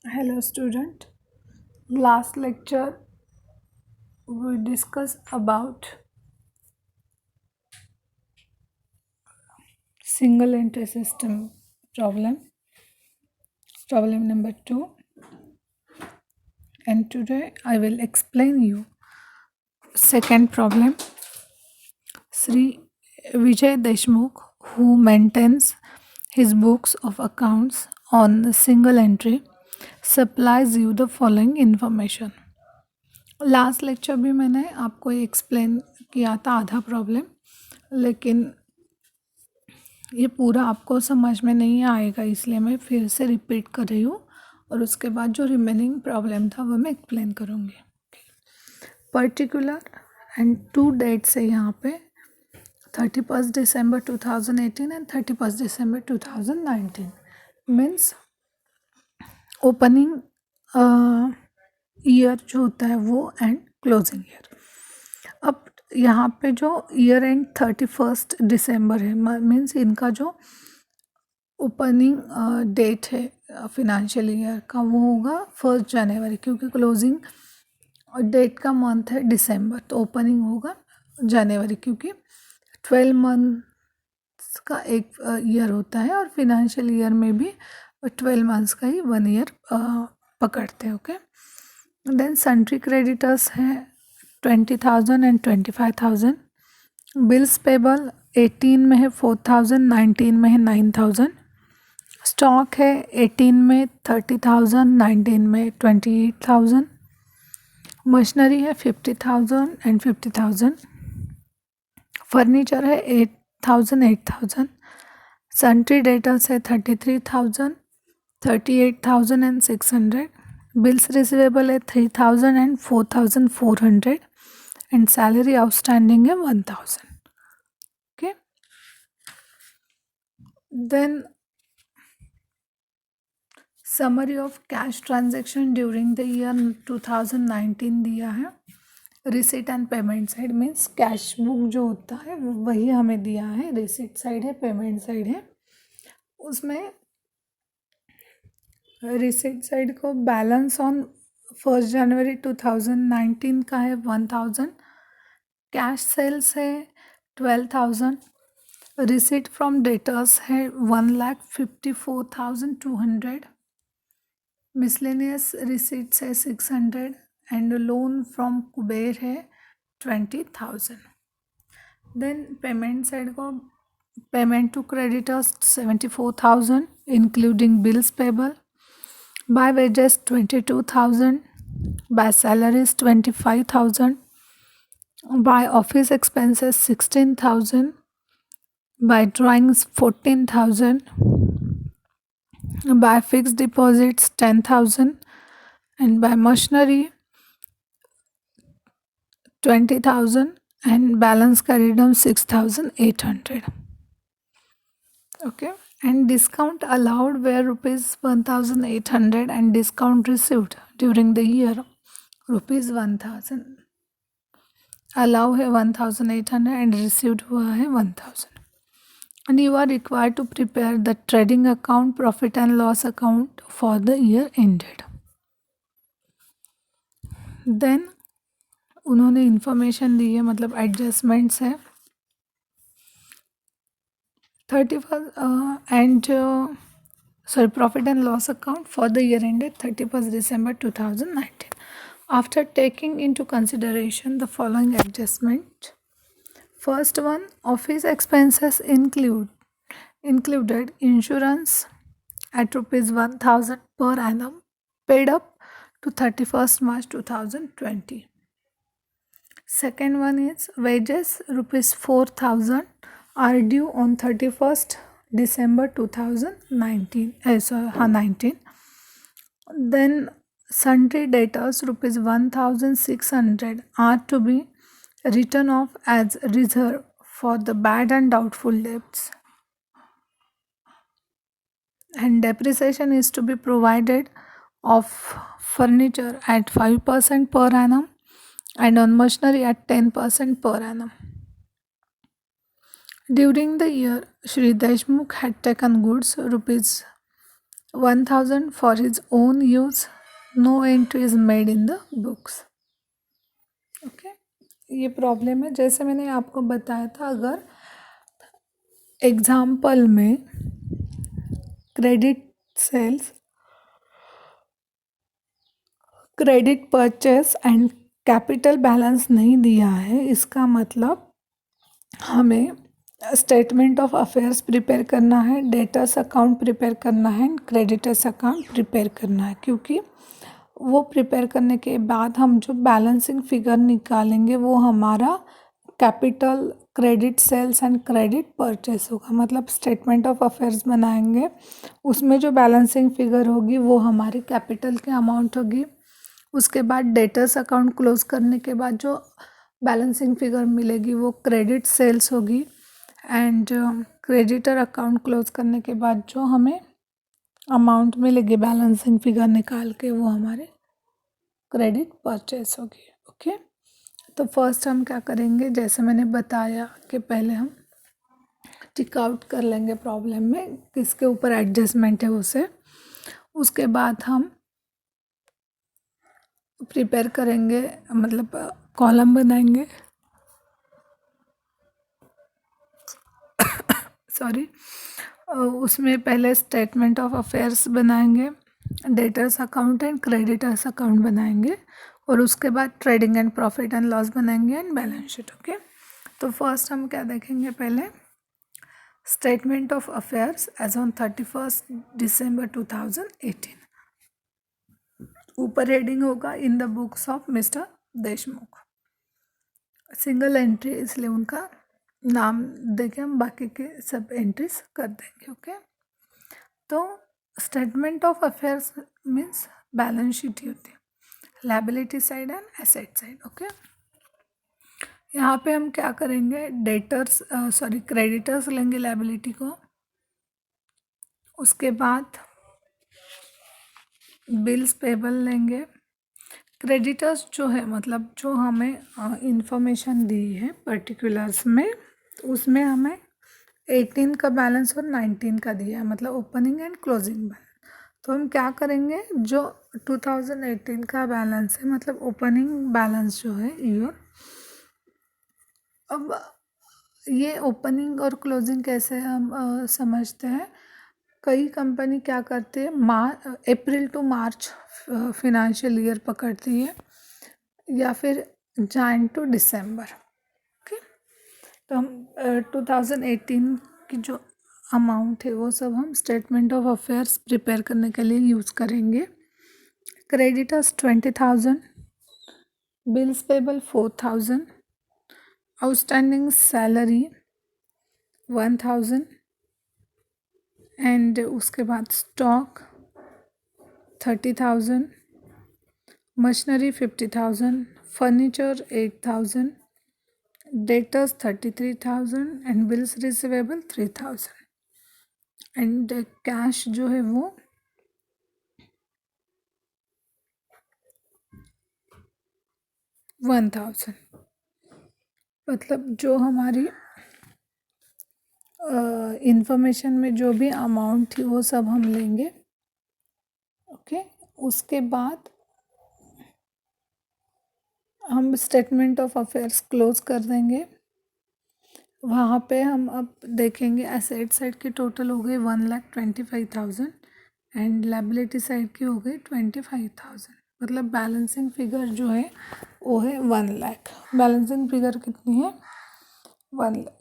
Hello student. Last lecture we discussed about single entry system problem number 2, and today I will explain you second problem. Sri Vijay Deshmukh, who maintains his books of accounts on a single entry, supplies you the following information. Last lecture भी मैंने आपको explain किया था आधा problem, लेकिन ये पूरा आपको समझ में नहीं आएगा, इसलिए मैं फिर से रिपीट कर रही हूँ और उसके बाद जो रिमेनिंग प्रॉब्लम था वो मैं एक्सप्लेन करूँगी. पर्टिकुलर एंड टू डेट्स है यहाँ पे 31 दिसंबर 2018 and 31 December 2019 means opening year जो होता है वो एंड क्लोजिंग ईयर. अब यहाँ पे जो ईयर एंड 31 दिसंबर है मीन्स इनका जो ओपनिंग डेट है फाइनेंशियल ईयर का वो होगा 1 जनवरी, क्योंकि क्लोजिंग डेट का मंथ है दिसंबर, तो ओपनिंग होगा जनवरी, क्योंकि 12 मंथ्स का एक ईयर होता है और फाइनेंशियल ईयर में भी 12 मंथ्स का ही 1 ईयर पकड़ते हैं. ओके, देन सन्ट्री क्रेडिटर्स हैं 20,000 एंड 25,000. बिल्स पेबल 18 में है 4,000, 19 में है 9,000. स्टॉक है 18 में 30,000, 19 में 28,000. मशीनरी है 50,000 एंड 50,000. फर्नीचर है 8,000, 8,000. सन्ट्री डेटर्स है 33,000, 38,000 एंड 600. बिल्स रिसीवेबल है 3,000 एंड 4,400 एंड सैलरी आउटस्टैंडिंग है 1,000. Okay, then summary of cash transaction during the year 2019 दिया है. Receipt and payment side means cash book जो होता है वो वही हमें दिया है. रिसिट साइड है, पेमेंट साइड है. उसमें रिसिट साइड को बैलेंस ऑन 1 जनवरी 2019 का है 1,000. कैश सेल्स है 12,000. रिसिट फ्रॉम डेटर्स है 1,54,200. मिसलेनियस रिसिट्स है 600 एंड लोन फ्रॉम कुबेर है 20,000. देन पेमेंट साइड को payment to creditors 74,000 including bills payable. By wages 22,000. By salaries 25,000. By office expenses 16,000. By drawings 14,000. by fixed deposits 10,000 and by machinery 20,000 and balance carried on 6,800. Okay, and discount allowed where rupees 1,800 and discount received during the year rupees 1,000. allow है 1,800 and received हुआ है 1,000. and you are required to prepare the trading account, profit and loss account for the year ended. Then उन्होंने information दी है, मतलब adjustments है 31 and profit and loss account for the year ended 31st December 2019. After taking into consideration the following adjustment. First one, office expenses included insurance at rupees 1,000 per annum paid up to 31st March 2020. Second one is wages rupees 4,000 are due on 31st December 2019. 19. Then sundry debtors rupees 1,600 are to be written off as reserve for the bad and doubtful debts. And depreciation is to be provided of furniture at 5% per annum and on machinery at 10% per annum. During the year, Shri Deshmukh had taken goods rupees 1000 for his own use. No entry is made in the books. Okay, ये problem है। जैसे मैंने आपको बताया था, अगर example में credit sales, credit purchase and capital balance नहीं दिया है, इसका मतलब हमें स्टेटमेंट ऑफ अफेयर्स प्रिपेयर करना है, डेटर्स अकाउंट प्रिपेयर करना है, क्रेडिटर्स अकाउंट प्रिपेयर करना है, क्योंकि वो प्रिपेयर करने के बाद हम जो बैलेंसिंग फिगर निकालेंगे वो हमारा capital, credit sales and credit purchase होगा। मतलब स्टेटमेंट ऑफ अफेयर्स बनाएंगे, उसमें जो बैलेंसिंग फिगर होगी वो हमारी कैपिटल की अमाउंट होगी। उसके बाद डेटर्स अकाउंट क्लोज करने के बाद जो बैलेंसिंग फिगर मिलेगी वो क्रेडिट सेल्स होगी, एंड क्रेडिटर अकाउंट क्लोज करने के बाद जो हमें अमाउंट मिलेगी बैलेंसिंग फिगर निकाल के वो हमारे क्रेडिट परचेस होगी। ओके, तो फर्स्ट हम क्या करेंगे, जैसे मैंने बताया कि पहले हम टिक आउट कर लेंगे प्रॉब्लम में किसके ऊपर एडजस्टमेंट है उसे। उसके बाद हम प्रिपेयर करेंगे, मतलब कॉलम बनाएंगे, सॉरी, उसमें पहले स्टेटमेंट ऑफ अफेयर्स बनाएंगे, debtors account and creditors account बनाएंगे, और उसके बाद trading and profit and loss बनाएंगे एंड बैलेंस शीट। ओके, तो फर्स्ट हम क्या देखेंगे, पहले statement of affairs as on 31 दिसंबर 2018। ऊपर हेडिंग होगा in the books of mister Deshmukh, single entry इसलिए उनका नाम देके हम बाकी के सब एंट्रीज कर देंगे। ओके, तो statement of affairs means balance sheet ही होती है, liability side and asset side. Okay, यहाँ पे हम क्या करेंगे, डेटर्स क्रेडिटर्स लेंगे लायबिलिटी को, उसके बाद बिल्स पेबल लेंगे, क्रेडिटर्स जो है मतलब जो हमें इंफॉर्मेशन दी है पर्टिकुलर्स में, उसमें हमें 18 का बैलेंस और 19 का दिया है, मतलब ओपनिंग एंड क्लोजिंग बैलेंस। तो हम क्या करेंगे, जो 2018 का बैलेंस है मतलब ओपनिंग बैलेंस जो है ईयर, अब ये ओपनिंग और क्लोजिंग कैसे हम समझते हैं, कई कंपनी क्या करते हैं, अप्रैल टू मार्च फिनेंशियल ईयर पकड़ती है, या फिर जैन टू दिसंबर। ओके, तो हम 2018 की जो अमाउंट है वो सब हम स्टेटमेंट ऑफ अफेयर्स प्रिपेयर करने के लिए यूज़ करेंगे। Creditors 20,000, bills payable 4,000, outstanding salary 1,000, and उसके बाद stock 30,000, machinery 50,000, furniture 8,000, debtors 33,000 and bills receivable 3,000, and cash जो है वो 1,000। मतलब जो हमारी इंफॉर्मेशन में जो भी अमाउंट थी वो सब हम लेंगे। ओके, उसके बाद हम स्टेटमेंट ऑफ अफेयर्स क्लोज कर देंगे। वहाँ पे हम अब देखेंगे एसेट साइड की टोटल हो गई 1,25,000 एंड लायबिलिटी साइड की हो गई 25,000। मतलब बैलेंसिंग फिगर जो है वो है 1,00,000। बैलेंसिंग फिगर कितनी है, 1,00,000।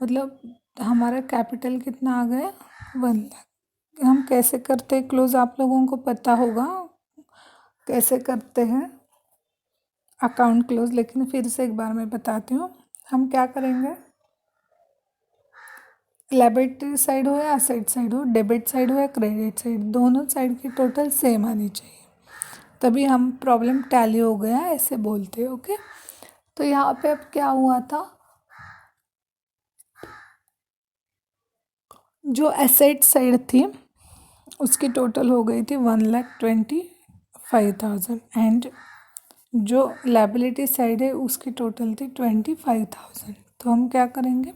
मतलब हमारा कैपिटल कितना आ गया, 1,00,000। हम कैसे करते हैं क्लोज, आप लोगों को पता होगा कैसे करते हैं अकाउंट क्लोज, लेकिन फिर से एक बार मैं बताती हूँ। हम क्या करेंगे, लायबिलिटी साइड हो या एसेट साइड हो, डेबिट साइड हो या क्रेडिट साइड, दोनों साइड की टोटल सेम आनी चाहिए, तभी हम प्रॉब्लम टैली हो गया ऐसे बोलते हैं। ओके, तो यहाँ पे अब क्या हुआ था, जो एसेट साइड थी उसकी टोटल हो गई थी 1,25,000 एंड जो लायबिलिटी साइड है उसकी टोटल थी 25,000। तो हम क्या करेंगे,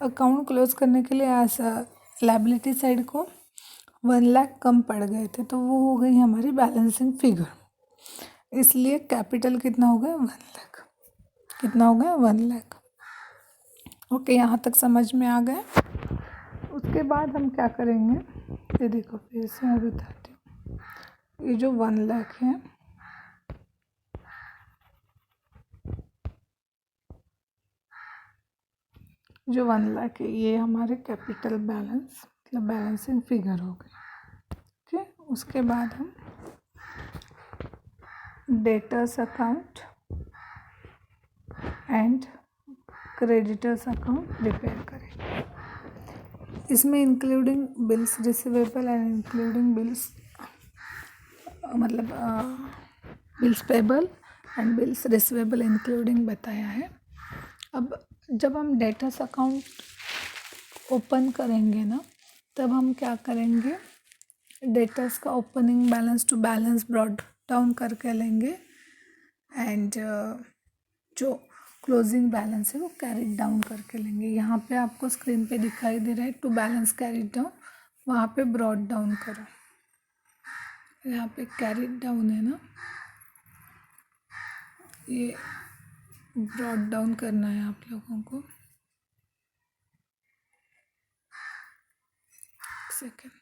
अकाउंट क्लोज करने के लिए ऐसा लायबिलिटी साइड को 1 लाख कम पड़ गए थे, तो वो हो गई हमारी बैलेंसिंग फिगर। इसलिए कैपिटल कितना हो गया, 1 लाख। कितना हो गया, 1 लाख। ओके, यहाँ तक समझ में आ गया। उसके बाद हम क्या करेंगे, ये देखो फिर से मैं बताती हूँ। ये जो 1 लाख है, जो 1 लाख है, ये हमारे कैपिटल बैलेंस मतलब बैलेंसिंग फिगर हो गई। ठीक है, उसके बाद हम debtors account and creditors account prepare करेंगे। इसमें including bills receivable and including bills मतलब bills payable and bills receivable including बताया है। अब जब हम डेटर्स अकाउंट ओपन करेंगे ना, तब हम क्या करेंगे, डेटर्स का opening balance to balance brought down करके लेंगे एंड जो क्लोजिंग बैलेंस है वो कैरिड डाउन करके लेंगे। यहाँ पे आपको स्क्रीन पे दिखाई दे रहा है टू बैलेंस कैरिड डाउन, वहाँ पे ब्रॉड डाउन करो। यहाँ पे कैरिड डाउन है ना, ये ब्रॉड डाउन करना है आप लोगों को। सेकेंड,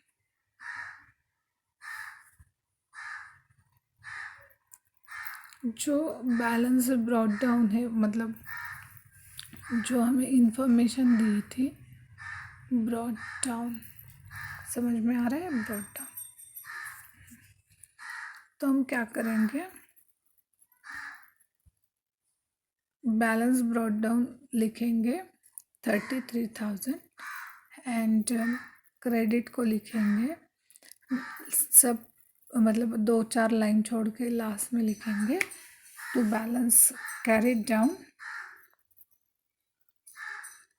जो बैलेंस ब्रॉड डाउन है मतलब जो हमें इंफॉर्मेशन दी थी, ब्रॉड डाउन, समझ में आ रहा है, ब्रॉड डाउन। तो हम क्या करेंगे, बैलेंस ब्रॉड डाउन लिखेंगे 33,000 एंड क्रेडिट को लिखेंगे सब मतलब 2-4 लाइन छोड़ के लास्ट में लिखेंगे to balance carried down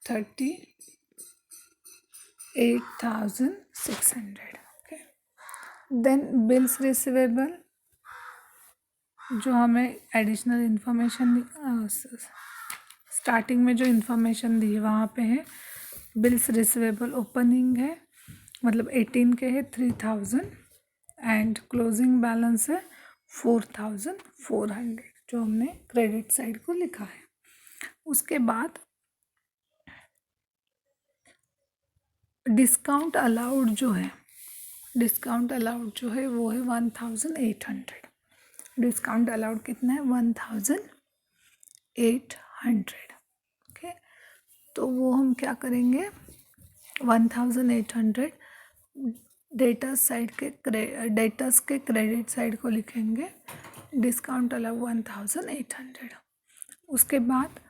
38,600। Okay, then bills receivable, जो हमें एडिशनल इंफॉर्मेशन स्टार्टिंग में जो इंफॉर्मेशन दी है वहाँ पे है बिल्स रिसीवेबल ओपनिंग है मतलब 18 के है 3,000 एंड क्लोजिंग बैलेंस है 4,400, जो हमने क्रेडिट साइड को लिखा है। उसके बाद डिस्काउंट अलाउड जो है, डिस्काउंट अलाउड जो है वो है 1,800। डिस्काउंट अलाउड कितना है, 1,800। ओके, तो वो हम क्या करेंगे, 1,800 डेटर्स साइड के डेटर्स के क्रेडिट साइड को लिखेंगे, डिस्काउंट अलाउ 1,800। उसके बाद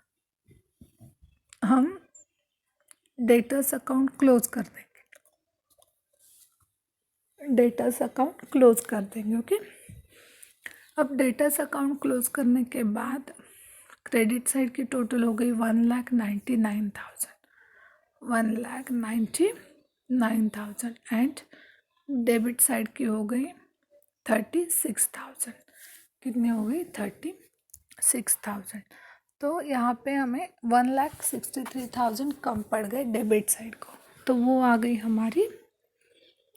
हम डेटर्स अकाउंट क्लोज कर देंगे, डेटर्स अकाउंट क्लोज कर देंगे। ओके, अब डेटर्स अकाउंट क्लोज करने के बाद क्रेडिट साइड की टोटल हो गई 1,99,000, 1,99,000 एंड डेबिट साइड की हो गई 36,000। कितनी हो गई, 36,000। तो यहाँ पे हमें 1,63,000 कम पड़ गए डेबिट साइड को, तो वो आ गई हमारी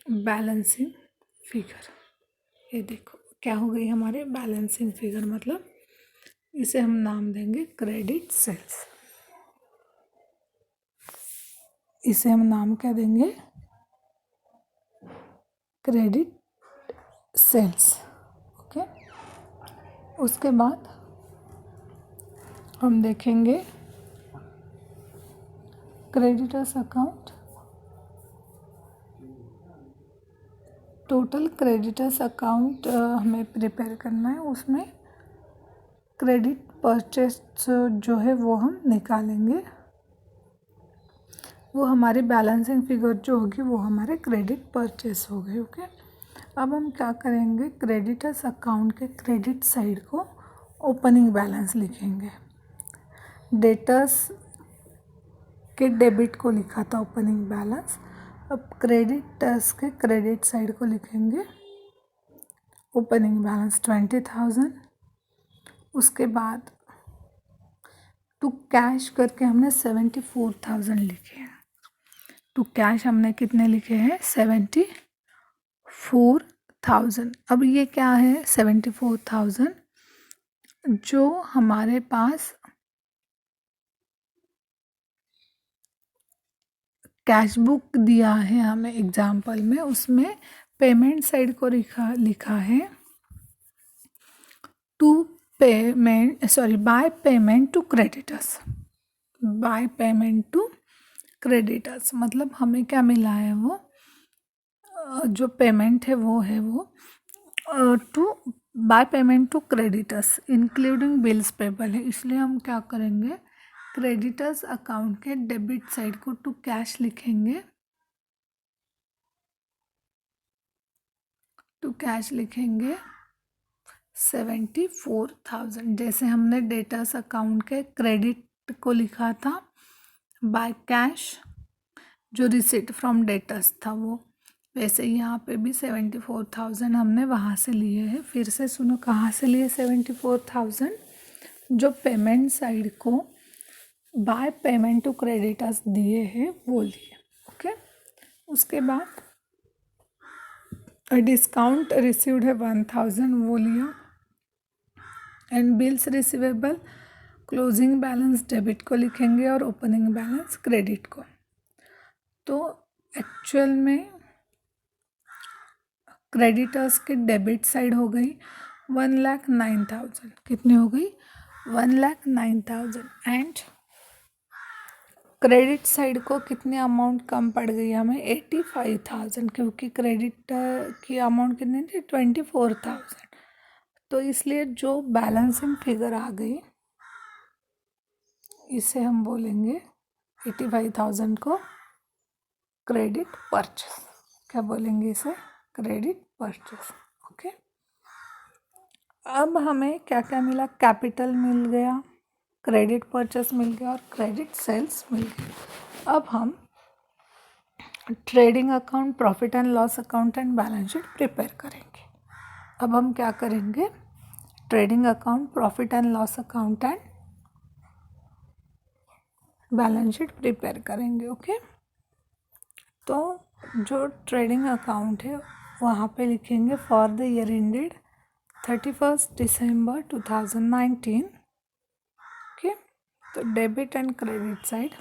बैलेंसिंग फिगर। ये देखो क्या हो गई हमारे बैलेंसिंग फिगर, मतलब इसे हम नाम देंगे क्रेडिट सेल्स। इसे हम नाम क्या देंगे, क्रेडिट सेल्स। ओके, उसके बाद हम देखेंगे creditors account. Total creditors account हमें प्रिपेयर करना है, उसमें क्रेडिट परचेस जो है वो हम निकालेंगे, वो हमारी बैलेंसिंग फिगर जो होगी वो हमारे क्रेडिट परचेस हो गए। ओके, अब हम क्या करेंगे, क्रेडिटर्स अकाउंट के क्रेडिट साइड को ओपनिंग बैलेंस लिखेंगे। डेटर्स के डेबिट को लिखा था ओपनिंग बैलेंस, अब क्रेडिटर्स के क्रेडिट साइड को लिखेंगे ओपनिंग बैलेंस 20,000। उसके बाद टू कैश करके हमने 74,000 लिखे हैं। टू कैश हमने कितने लिखे हैं, 74,000। 74,000। अब ये क्या है 74,000 जो हमारे पास कैश बुक दिया है हमें एग्जाम्पल में, उसमें पेमेंट साइड को लिखा है to payment by payment to creditors. By payment to creditors मतलब हमें क्या मिला है, वो जो पेमेंट है वो to by payment to creditors including bills payable है। इसलिए हम क्या करेंगे, क्रेडिटर्स अकाउंट के डेबिट साइड को टू कैश लिखेंगे, टू कैश लिखेंगे 74,000। जैसे हमने डेटर्स अकाउंट के क्रेडिट को लिखा था बाय कैश, जो रिसीट फ्रॉम डेटर्स था वो, वैसे यहाँ पे भी 74,000 हमने वहाँ से लिए हैं। फिर से सुनो कहाँ से लिए 74,000, जो पेमेंट साइड को बाय पेमेंट टू क्रेडिटर्स दिए हैं वो लिए। ओके, उसके बाद डिस्काउंट रिसीव्ड है 1,000 वो लिया, and bills receivable closing balance debit को लिखेंगे और ओपनिंग बैलेंस क्रेडिट को। तो एक्चुअल में क्रेडिटर्स के डेबिट साइड हो गई 1,09,000। कितनी हो गई 1,09,000। एंड क्रेडिट साइड को कितनी अमाउंट कम पड़ गई हमें 85,000, क्योंकि क्रेडिट की अमाउंट कितनी थी 24,000। तो इसलिए जो बैलेंसिंग फिगर आ गई इसे हम बोलेंगे 85,000 को क्रेडिट परचेस। क्या बोलेंगे इसे, क्रेडिट परचेस। ओके, अब हमें क्या क्या मिला, कैपिटल मिल गया, क्रेडिट परचेस मिल गया और क्रेडिट सेल्स मिल गया। अब हम trading account, profit and loss account and balance sheet prepare करेंगे। अब हम क्या करेंगे, trading account, profit and loss account and balance sheet prepare करेंगे। ओके, तो जो ट्रेडिंग अकाउंट है वहाँ पे लिखेंगे for the year ended 31 December 2019। Okay, तो debit and credit side,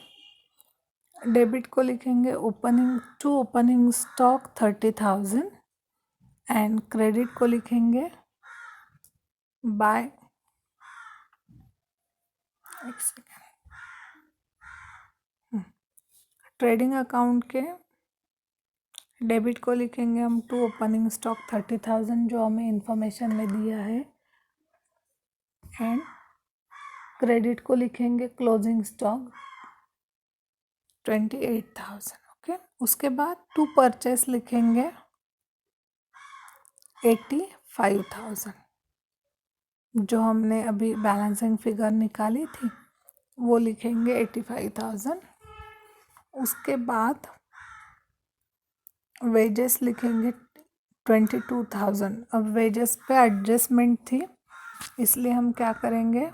debit को लिखेंगे ओपनिंग स्टॉक 30,000 एंड क्रेडिट को लिखेंगे बाय, एक सेकेंड, ट्रेडिंग अकाउंट के डेबिट को लिखेंगे हम टू ओपनिंग स्टॉक 30,000 जो हमें इंफॉर्मेशन में दिया है, एंड क्रेडिट को लिखेंगे क्लोजिंग स्टॉक 28,000। ओके, उसके बाद टू परचेस लिखेंगे 85,000, जो हमने अभी बैलेंसिंग फिगर निकाली थी वो लिखेंगे 85,000। उसके बाद वेजेस लिखेंगे 22,000। अब वेजेस पे एडजस्टमेंट थी इसलिए हम क्या करेंगे,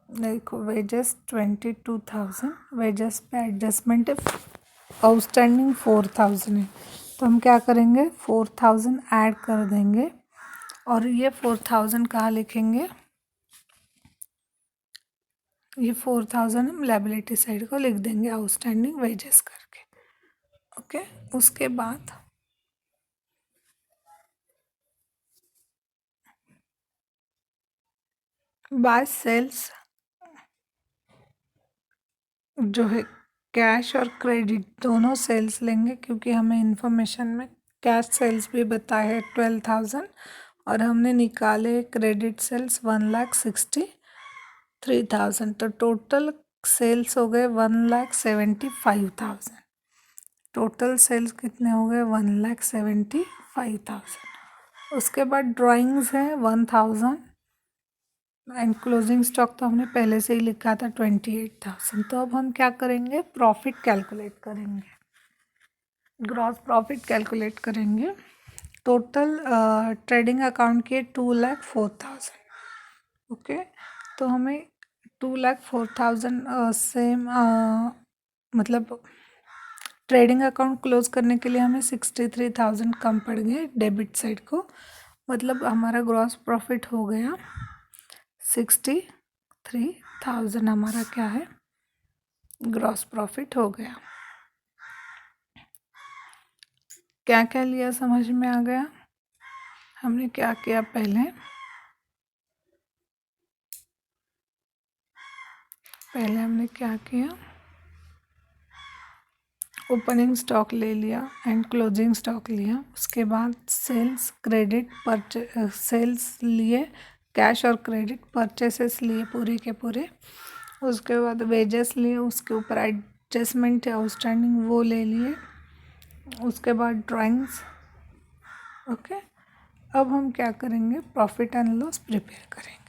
देखो वेजेस 22,000, वेजेस पे एडजस्टमेंट है, आउटस्टैंडिंग 4,000 है, तो हम क्या करेंगे 4,000 ऐड कर देंगे और ये 4,000 कहाँ लिखेंगे, ये 4,000 हम लायबिलिटी साइड को लिख देंगे आउटस्टैंडिंग वेजेस करके। ओके, उसके बाद बाय सेल्स जो है कैश और क्रेडिट दोनों सेल्स लेंगे, क्योंकि हमें इंफॉर्मेशन में कैश सेल्स भी बताया है 12,000 और हमने निकाले क्रेडिट सेल्स 1,63,000। तो टोटल सेल्स हो गए 1,75,000। टोटल सेल्स कितने हो गए 1,75,000। उसके बाद ड्राइंग्स है 1,000 एंड क्लोजिंग स्टॉक तो हमने पहले से ही लिखा था 28,000। तो अब हम क्या करेंगे, प्रॉफिट कैलकुलेट करेंगे, ग्रॉस प्रॉफिट कैलकुलेट करेंगे। टोटल ट्रेडिंग अकाउंट के 2,04,000। ओके, तो हमें 2,04,000 से मतलब ट्रेडिंग अकाउंट क्लोज करने के लिए हमें 63,000 कम पड़ गए डेबिट साइड को, मतलब हमारा ग्रॉस प्रॉफिट हो गया 63,000 हमारा क्या है, ग्रॉस प्रॉफिट हो गया। क्या क्या लिया समझ में आ गया? हमने क्या किया, पहले हमने क्या किया, ओपनिंग स्टॉक ले लिया एंड क्लोजिंग स्टॉक लिया। उसके बाद सेल्स, क्रेडिट, सेल्स लिए, कैश और क्रेडिट परचेसेस लिए पूरे के पूरे। उसके बाद वेजेस लिए, उसके ऊपर एडजस्टमेंट आउटस्टैंडिंग वो ले लिए। उसके बाद ड्राइंग्स। ओके, अब हम क्या करेंगे, प्रॉफिट एंड लॉस प्रिपेयर करेंगे।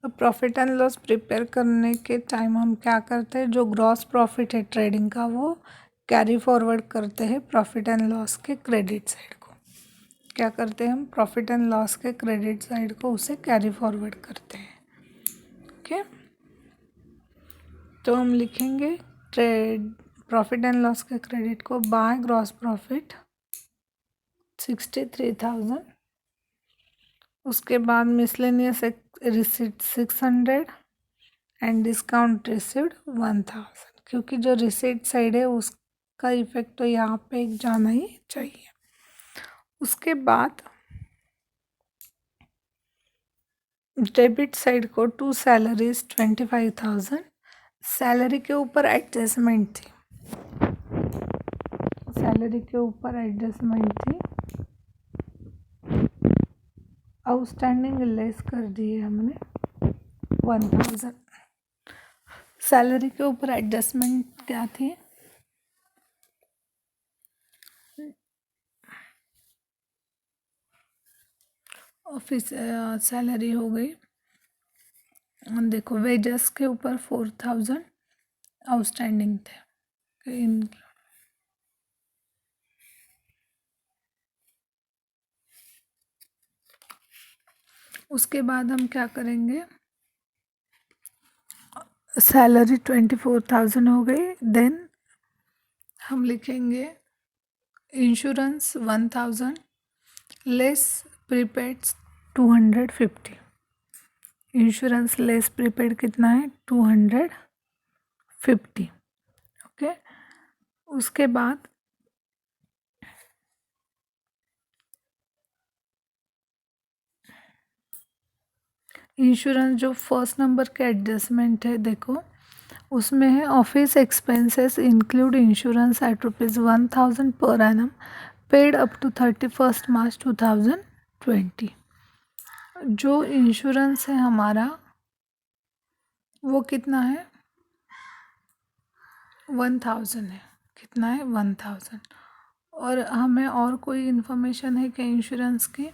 अब प्रॉफिट एंड लॉस प्रिपेयर करने के टाइम हम क्या करते हैं, जो ग्रॉस प्रॉफिट है ट्रेडिंग का वो कैरी फॉरवर्ड करते हैं प्रॉफिट एंड लॉस के क्रेडिट साइड को। क्या करते हैं हम, प्रॉफिट एंड लॉस के क्रेडिट साइड को उसे कैरी फॉरवर्ड करते हैं। ओके, तो हम लिखेंगे ट्रेड प्रॉफिट एंड लॉस के क्रेडिट को बाय ग्रॉस प्रॉफिट 63,000। उसके बाद miscellaneous receipt 600 and discount received 1000, क्योंकि जो रिसीट साइड है उसका इफेक्ट तो यहाँ पे एक जाना ही चाहिए। उसके बाद डेबिट साइड को टू सैलरीज 25,000, सैलरी के ऊपर एडजस्टमेंट थी, सैलरी के ऊपर एडजस्टमेंट थी, आउटस्टैंडिंग लेस कर दिए हमने 1000। सैलरी के ऊपर एडजस्टमेंट क्या थी, ऑफिस सैलरी हो गई। देखो वेजेस के ऊपर 4,000 आउटस्टैंडिंग थे इन। उसके बाद हम क्या करेंगे, सैलरी 24,000 हो गई। देन हम लिखेंगे insurance 1000 less prepaid 250। Insurance less prepaid कितना है, 250। ओके, उसके बाद इंश्योरेंस जो फर्स्ट नंबर के एडजस्टमेंट है, देखो उसमें है office expenses include insurance at ₹1000 per annum paid up to 31 March 2020। जो इंश्योरेंस है हमारा वो कितना है, 1000 है। कितना है, 1000। और हमें और कोई इन्फॉर्मेशन है क्या इंश्योरेंस की,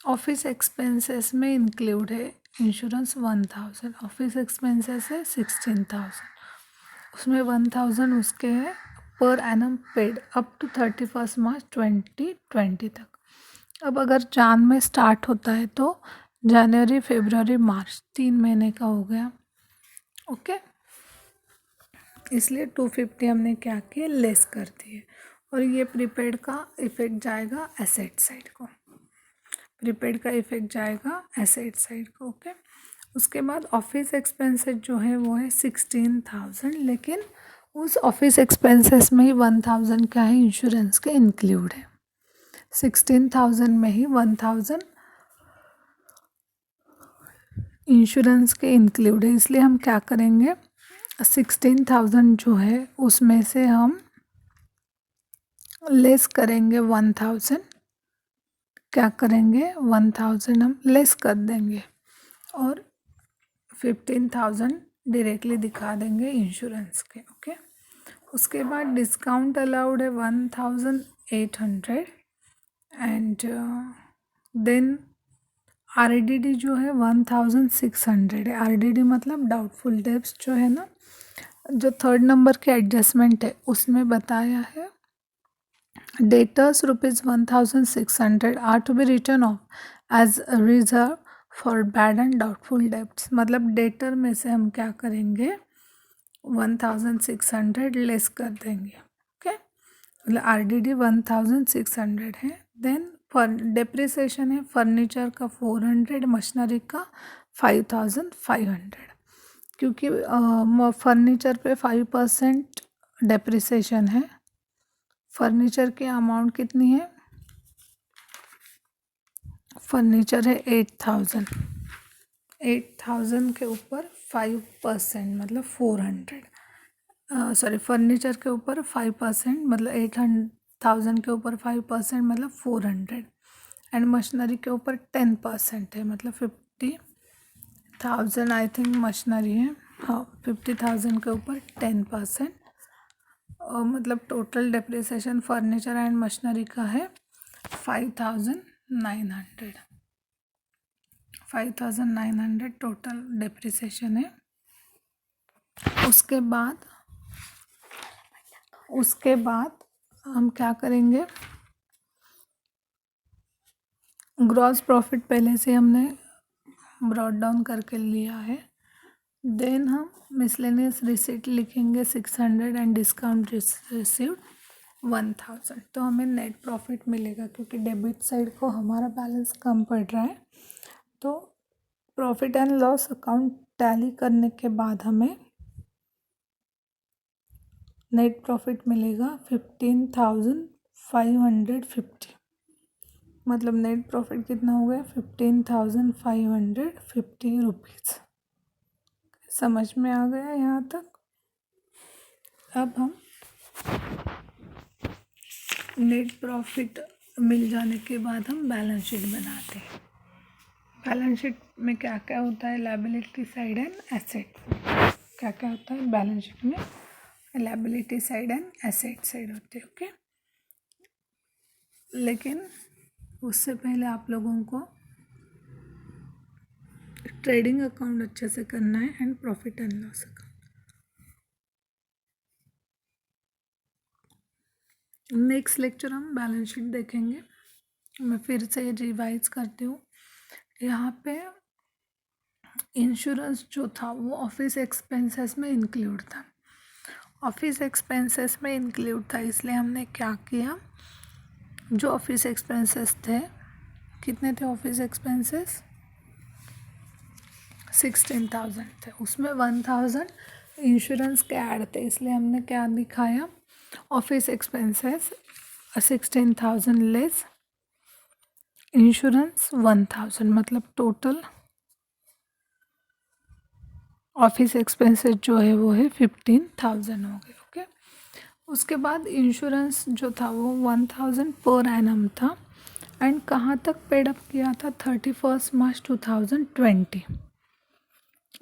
ऑफिस एक्सपेंसेस में इंक्लूड है इंश्योरेंस 1000, ऑफिस एक्सपेंसेस है 16,000, उसमें 1000 उसके है per annum paid up to 31 March 2020 तक। अब अगर जान में स्टार्ट होता है तो जनवरी, फरवरी, मार्च 3 महीने का हो गया। ओके, इसलिए 250 हमने क्या किया, लेस कर दिए। और ये प्रीपेड का इफेक्ट जाएगा एसेट साइड को, प्रीपेड का इफेक्ट जाएगा एसेट साइड को। ओके, उसके बाद ऑफिस एक्सपेंसेस जो है वो है 16,000, लेकिन उस ऑफिस एक्सपेंसेस में ही 1000 क्या है, इंश्योरेंस के इंक्लूड है। 16,000 में ही 1000 इंश्योरेंस के इंक्लूड है, इसलिए हम क्या करेंगे, 16,000 जो है उसमें से हम लेस करेंगे 1000। क्या करेंगे, 1000 हम लेस कर देंगे और 15,000 डायरेक्टली दिखा देंगे इंश्योरेंस के। ओके, उसके बाद डिस्काउंट अलाउड है 1800 एंड देन आरडीडी जो है 1600 है। आरडीडी मतलब डाउटफुल डेब्ट्स जो है ना, जो थर्ड नंबर के एडजस्टमेंट है उसमें बताया है debtors ₹1600 are to be written off as reserve for bad and doubtful debts. मतलब डेटर में से हम क्या करेंगे, 1600 लेस कर देंगे। ओके, मतलब RDD 1600 है। देन डेप्रिसिएशन है फर्नीचर का 400, मशीनरी का 5500, क्योंकि फर्नीचर पे 5% डेप्रिसिएशन है। फर्नीचर की अमाउंट कितनी है? फर्नीचर है 8000, 8000 के ऊपर 5% मतलब 400, सॉरी फर्नीचर के ऊपर 5% मतलब 8000 के ऊपर 5% मतलब 400, एंड मशीनरी के ऊपर 10% है मतलब 50,000 आई थिंक मशीनरी है। हाँ, 50,000 के ऊपर 10%, मतलब total depreciation furniture and machinery का है 5900, 5900 टोटल डेप्रिसिएशन है। उसके बाद हम क्या करेंगे? ग्रॉस प्रॉफिट पहले से हमने ब्रॉट डाउन करके लिया है। देन हम मिसलेनियस रिसीट लिखेंगे 600 एंड डिस्काउंट रिसीव्ड 1000, तो हमें नेट प्रॉफिट मिलेगा क्योंकि डेबिट साइड को हमारा बैलेंस कम पड़ रहा है। तो profit and loss account tally करने के बाद हमें नेट प्रॉफिट मिलेगा 15,550, मतलब नेट प्रॉफिट कितना हो गया? 15,550 रुपीज़। समझ में आ गया यहाँ तक? अब हम नेट प्रॉफिट मिल जाने के बाद हम बैलेंस शीट बनाते हैं। बैलेंस शीट में क्या क्या होता है? Liability side and asset. क्या क्या होता है बैलेंस शीट में? Liability side and asset side होते हैं। ओके, लेकिन उससे पहले आप लोगों को ट्रेडिंग अकाउंट अच्छे से करना है and profit and loss account. Next lecture हम बैलेंस शीट देखेंगे। मैं फिर से रिवाइज करती हूँ। यहाँ पे इंश्योरेंस जो था वो ऑफिस एक्सपेंसेस में इंक्लूड था। ऑफिस एक्सपेंसेस में इंक्लूड था, इसलिए हमने क्या किया? जो ऑफिस एक्सपेंसेस थे, कितने थे ऑफिस एक्सपेंसेस? 16,000 थे, उसमें 1000 इंश्योरेंस के ऐड थे, इसलिए हमने क्या दिखाया? ऑफिस एक्सपेंसेस 16,000 लेस इंश्योरेंस 1000, मतलब टोटल ऑफिस एक्सपेंसेस जो है वो है 15,000 हो गए। ओके, उसके बाद इंश्योरेंस जो था वो 1000 पर एनम था एंड कहाँ तक पेड अप किया था? 31 मार्च 2020,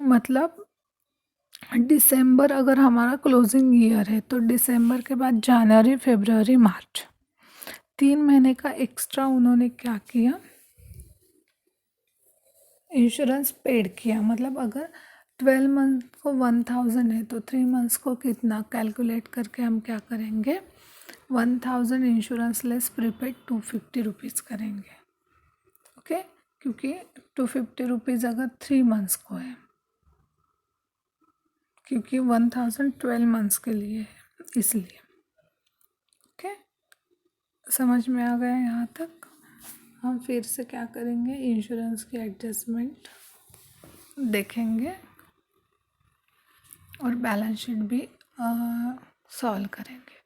मतलब दिसंबर अगर हमारा क्लोजिंग ईयर है तो दिसंबर के बाद जनवरी, फरवरी, मार्च, 3 महीने का एक्स्ट्रा उन्होंने क्या किया? इंश्योरेंस पेड किया। मतलब अगर 12 मंथ को 1000 है तो 3 मंथ्स को कितना कैलकुलेट करके हम क्या करेंगे? 1000 इंश्योरेंस लेस प्रीपेड 250 रुपीज़ करेंगे। ओके, क्योंकि 250 रुपीज़ अगर 3 मंथ्स को है, क्योंकि 1000 12 मंथ्स के लिए है, इसलिए। ओके, समझ में आ गया यहाँ तक? हम फिर से क्या करेंगे? इंश्योरेंस की एडजस्टमेंट देखेंगे और बैलेंस शीट भी सॉल्व करेंगे।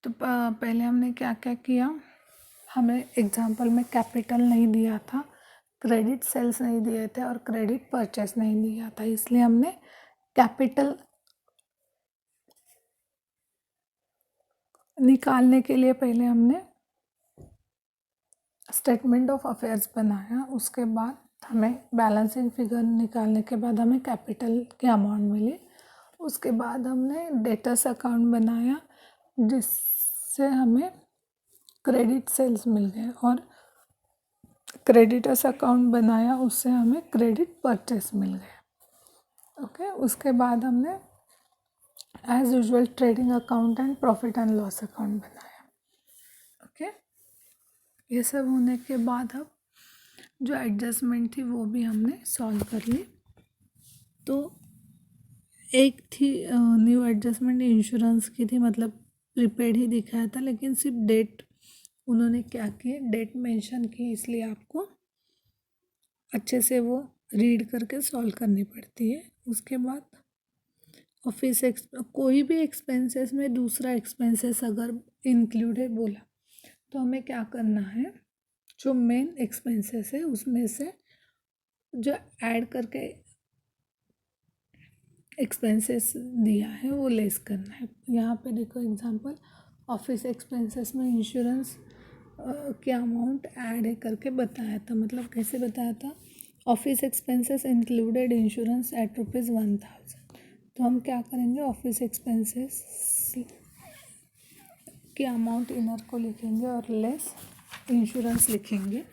तो पहले हमने क्या क्या किया? हमें एग्जाम्पल में कैपिटल नहीं दिया था, क्रेडिट सेल्स नहीं दिए थे और क्रेडिट परचेस नहीं दिया था, इसलिए हमने कैपिटल निकालने के लिए पहले हमने स्टेटमेंट ऑफ अफेयर्स बनाया। उसके बाद हमें बैलेंसिंग फिगर निकालने के बाद हमें कैपिटल की अमाउंट मिली। उसके बाद हमने डेटर्स अकाउंट बनाया जिससे हमें क्रेडिट सेल्स मिल गए, और क्रेडिटर्स अकाउंट बनाया उससे हमें क्रेडिट परचेस मिल गए। ओके, उसके बाद हमने as usual trading account and profit and loss account बनाया। ओके, ये सब होने के बाद अब जो एडजस्टमेंट थी वो भी हमने सॉल्व कर ली। तो एक थी न्यू एडजस्टमेंट इंश्योरेंस की थी, मतलब प्रीपेड ही दिखाया था, लेकिन सिर्फ डेट उन्होंने क्या की, डेट मेंशन की, इसलिए आपको अच्छे से वो रीड करके सॉल्व करनी पड़ती है। उसके बाद ऑफिस कोई भी एक्सपेंसेस में दूसरा एक्सपेंसेस अगर इंक्लूड है बोला, तो हमें क्या करना है, जो मेन एक्सपेंसेस है उसमें से जो ऐड करके एक्सपेंसेस दिया है वो लेस करना है। यहाँ पे देखो एग्जांपल, ऑफिस एक्सपेंसेस में इंश्योरेंस के अमाउंट ऐड है करके बताया था, मतलब कैसे बताया था, office expenses included insurance at ₹1000। तो हम क्या करेंगे, ऑफिस एक्सपेंसेस के अमाउंट इनर को लिखेंगे और लेस इंश्योरेंस लिखेंगे,